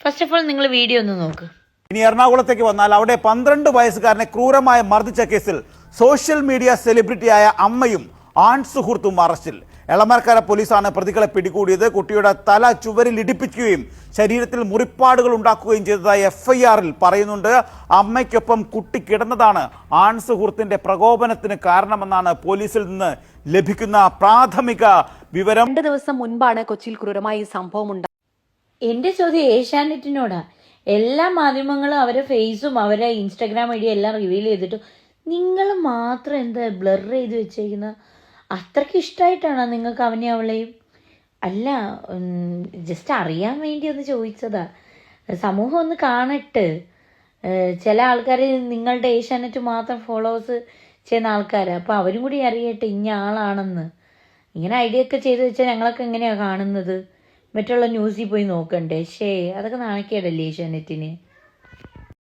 First of all നിങ്ങൾ video ഒന്ന് നോക്ക്. ഇനി എറണാകുളത്തേക്ക് വന്നാൽ അവിടെ 12 വയസ്സുകാരനെ ക്രൂരമായി മർദ്ദിച്ച കേസിൽ സോഷ്യൽ മീഡിയ സെലിബ്രിറ്റിയായ അമ്മയും ആൺ സുഹൃത്തും അറസ്റ്റിൽ. എളമരക്കര പോലീസാണ് പ്രതികളെ പിടികൂടിയത്. കുട്ടിയുടെ തല ചുവരിൽ ഇടിപ്പിക്കുകയും ശരീരത്തിൽ മുറിപ്പാടുകൾ ഉണ്ടാക്കുകയും ചെയ്തതായി FIR-ൽ പറയുന്നുണ്ട്. അമ്മയ്ക്കൊപ്പം കുട്ടി കിടന്നതാണ് ആൺ സുഹൃത്തിന്റെ പ്രകോപനത്തിന് കാരണമെന്നാണ് പോലീസിൽ നിന്ന് ലഭിക്കുന്ന പ്രാഥമിക വിവരം. 2 ദിവസം മുൻപാണ് കൊച്ചിയിൽ ക്രൂരമായ ഈ സംഭവം ഉണ്ടായത്. എൻ്റെ ചോദ്യം ഏഷ്യാനെറ്റിനോടാ. എല്ലാ മാധ്യമങ്ങളും അവരെ ഫേസും അവരെ ഇൻസ്റ്റാഗ്രാം ഐ ഡി എല്ലാം റിവീൽ ചെയ്തിട്ട് നിങ്ങൾ മാത്രം എന്താ ബ്ലർ ചെയ്ത് വെച്ചേക്കുന്ന? അത്രയ്ക്ക് ഇഷ്ടമായിട്ടാണോ നിങ്ങൾക്ക് അവനെ അവളെയും? അല്ല, ജസ്റ്റ് അറിയാൻ വേണ്ടി ഒന്ന് ചോദിച്ചതാ. സമൂഹം ഒന്ന് കാണട്ടെ. ചില ആൾക്കാർ നിങ്ങളുടെ ഏഷ്യാനെറ്റ് മാത്രം ഫോളോവേഴ്സ് ചെയ്യുന്ന ആൾക്കാരാണ്. അപ്പോൾ അവരും കൂടി അറിയട്ടെ ഇന്ന ആളാണെന്ന്. ഇങ്ങനെ ഐഡിയ ഒക്കെ ചെയ്ത് വെച്ചാൽ ഞങ്ങളൊക്കെ എങ്ങനെയാണ് കാണുന്നത്? മറ്റുള്ള ന്യൂസിൽ പോയി നോക്കണ്ടേ? അതൊക്കെ നാണക്കേടല്ലേ ഏഷ്യാനെറ്റിന്?